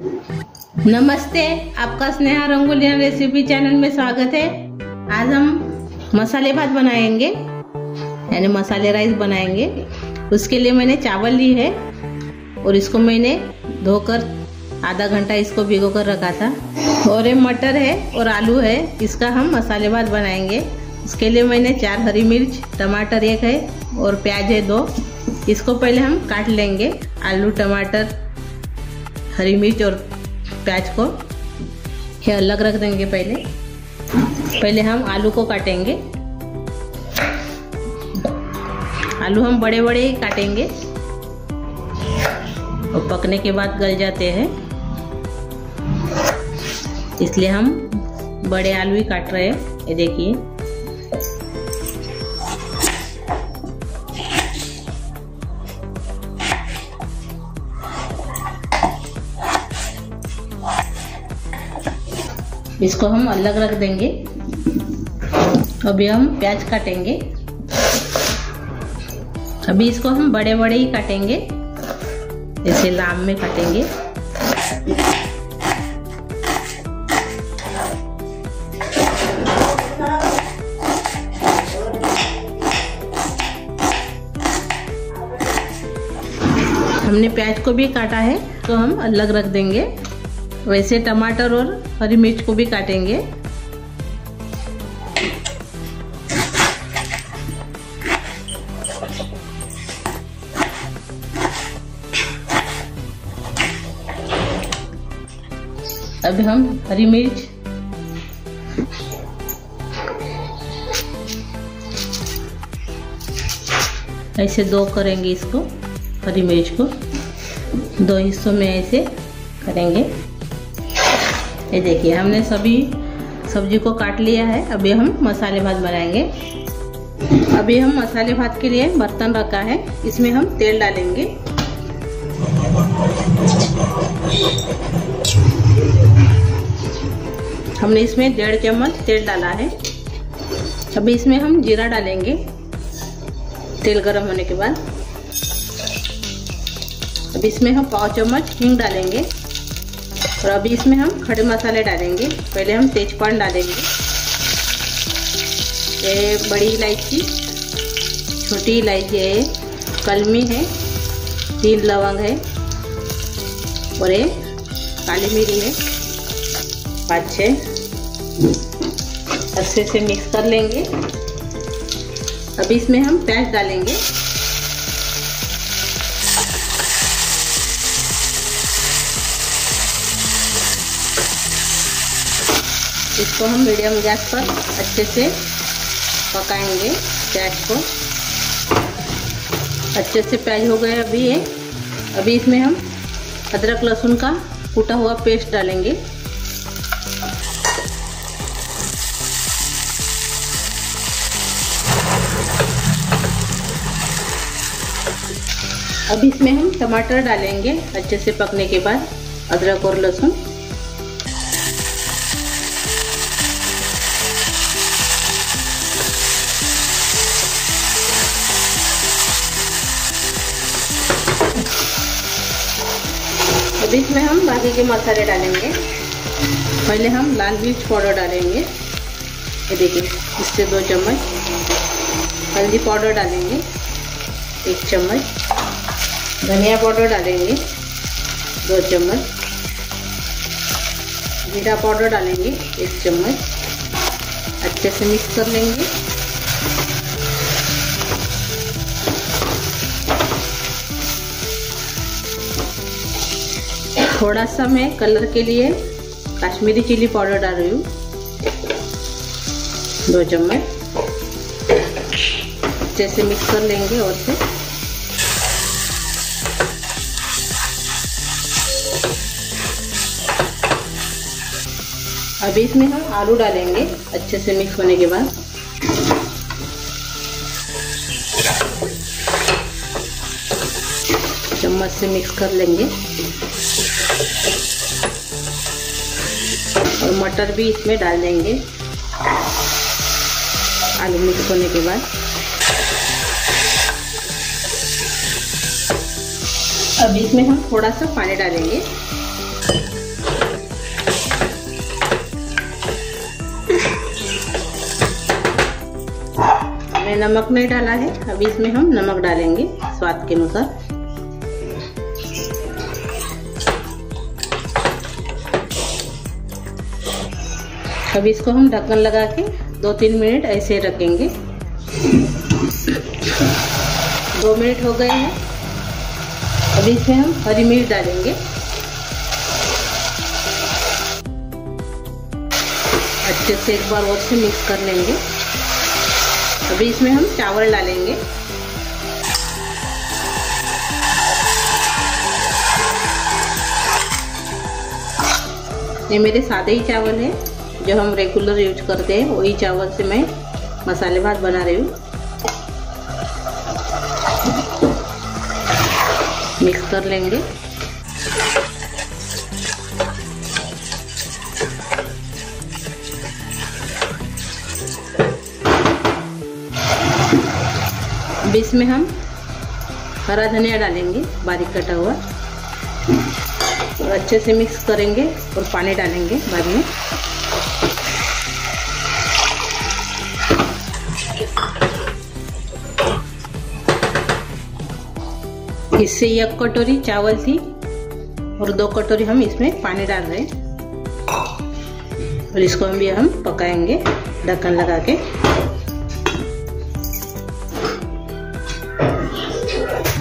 नमस्ते, आपका Sneha रंगोलियन recipe channel में स्वागत है। आज हम मसाले भात बनाएंगे, यानी मसाले राइस बनाएंगे। उसके लिए मैंने चावल ली है और इसको मैंने धोकर आधा घंटा इसको भिगो कर रखा था। और ये मटर है और आलू है, इसका हम मसाले भात बनाएंगे। उसके लिए मैंने 4 हरी मिर्च, टमाटर 1 है और प्याज है 2। इसको पहले हम काट लेंगे। आलू, टमाटर, हरी मिर्च और प्याज को ये अलग रख देंगे। पहले हम आलू को काटेंगे। आलू हम बड़े बड़े ही काटेंगे और पकने के बाद गल जाते हैं, इसलिए हम बड़े आलू ही काट रहे हैं। ये देखिए, इसको हम अलग रख देंगे। अभी हम प्याज काटेंगे। अभी इसको हम बड़े बड़े ही काटेंगे, ऐसे लाम में काटेंगे। हमने प्याज को भी काटा है तो हम अलग रख देंगे। वैसे टमाटर और हरी मिर्च को भी काटेंगे। अभी हम हरी मिर्च, ऐसे 2 करेंगे। इसको हरी मिर्च को 2 हिस्सों में ऐसे करेंगे। ये देखिए, हमने सभी सब्जी को काट लिया है। अभी हम मसाले भात बनाएंगे। अभी हम मसाले भात के लिए बर्तन रखा है, इसमें हम तेल डालेंगे। हमने इसमें 1.5 चम्मच तेल डाला है। अभी इसमें हम जीरा डालेंगे तेल गरम होने के बाद। अभी इसमें हम 1/4 चम्मच हींग डालेंगे और अभी इसमें हम खड़े मसाले डालेंगे। पहले हम तेजपान डालेंगे, ये बड़ी इलायची, छोटी इलायची है, कलमी है, 3 लवंग है और ये काली मिरी है 5-6। अच्छे से मिक्स कर लेंगे। अभी इसमें हम प्याज डालेंगे। इसको हम मीडियम गैस पर अच्छे से पकाएंगे। प्याज को अच्छे से प्याज हो गए अभी ये। अभी इसमें हम अदरक लहसुन का कूटा हुआ पेस्ट डालेंगे। अभी इसमें हम टमाटर डालेंगे अच्छे से पकने के बाद, अदरक और लहसुन। अभी इसमें हम बाकी के मसाले डालेंगे। पहले हम लाल मिर्च पाउडर डालेंगे, ये देखिए, इससे 2 चम्मच। हल्दी पाउडर डालेंगे 1 चम्मच। धनिया पाउडर डालेंगे 2 चम्मच। जीरा पाउडर डालेंगे 1 चम्मच। अच्छे से मिक्स कर लेंगे। थोड़ा सा मैं कलर के लिए कश्मीरी चिली पाउडर डाल रही हूँ 2 चम्मच। अच्छे से मिक्स कर लेंगे और से अभी इसमें हम आलू डालेंगे अच्छे से मिक्स होने के बाद। चम्मच से मिक्स कर लेंगे और मटर भी इसमें डाल देंगे आलू मिक्स होने के बाद। अब इसमें हम थोड़ा सा पानी डालेंगे। नमक नहीं डाला है, अभी इसमें हम नमक डालेंगे स्वाद के अनुसार। अभी इसको हम ढक्कन लगा के 2-3 मिनट ऐसे रखेंगे। 2 मिनट हो गए हैं। अभी इसमें हम हरी मिर्च डालेंगे। अच्छे से एक बार और से मिक्स कर लेंगे। अभी इसमें हम चावल डालेंगे। ये मेरे सादे ही चावल है, जो हम रेगुलर यूज करते हैं, वही चावल से मैं मसाले भात बना रही हूँ। मिक्स कर लेंगे। अब इसमें हम हरा धनिया डालेंगे बारीक कटा हुआ और अच्छे से मिक्स करेंगे और पानी डालेंगे बाद में। इससे 1 कटोरी चावल थी और 2 कटोरी हम इसमें पानी डाल रहे हैं और इसको हम भी पकाएंगे ढक्कन लगा के।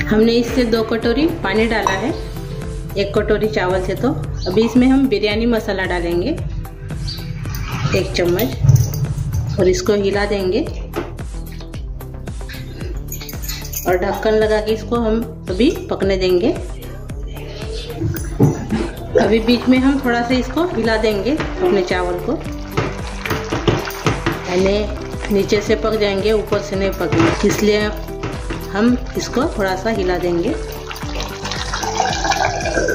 हमने इससे 2 कटोरी पानी डाला है 1 कटोरी चावल से। तो अभी इसमें हम बिरयानी मसाला डालेंगे 1 चम्मच और इसको हिला देंगे और ढक्कन लगा के इसको हम अभी पकने देंगे। अभी बीच में हम थोड़ा सा इसको हिला देंगे अपने चावल को, यानी नीचे से पक जाएंगे, ऊपर से नहीं पकेंगे, इसलिए हम इसको थोड़ा सा हिला देंगे।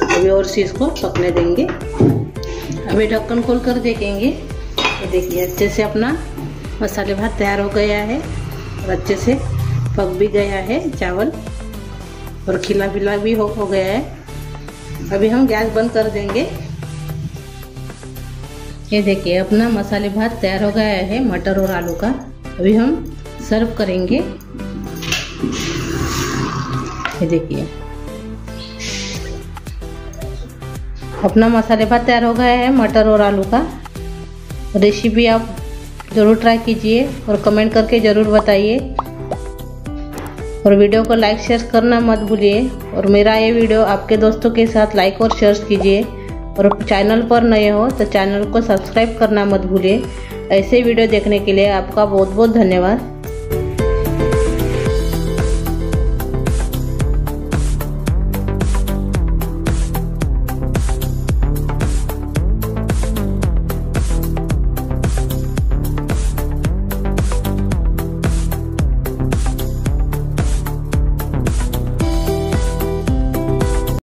अभी और से इसको पकने देंगे। अभी ढक्कन खोल कर देखेंगे तो देखिए अच्छे से अपना मसाले भात तैयार हो गया है और अच्छे से पक भी गया है चावल और खिला पिला भी हो गया है। अभी हम गैस बंद कर देंगे। ये देखिए अपना मसाले भात तैयार हो गया है मटर और आलू का। अभी हम सर्व करेंगे। ये देखिए अपना मसाले भात तैयार हो गया है मटर और आलू का। रेसिपी आप ज़रूर ट्राई कीजिए और कमेंट करके ज़रूर बताइए और वीडियो को लाइक शेयर करना मत भूलिए। और मेरा ये वीडियो आपके दोस्तों के साथ लाइक और शेयर कीजिए और चैनल पर नए हो तो चैनल को सब्सक्राइब करना मत भूलिए। ऐसे वीडियो देखने के लिए आपका बहुत बहुत धन्यवाद।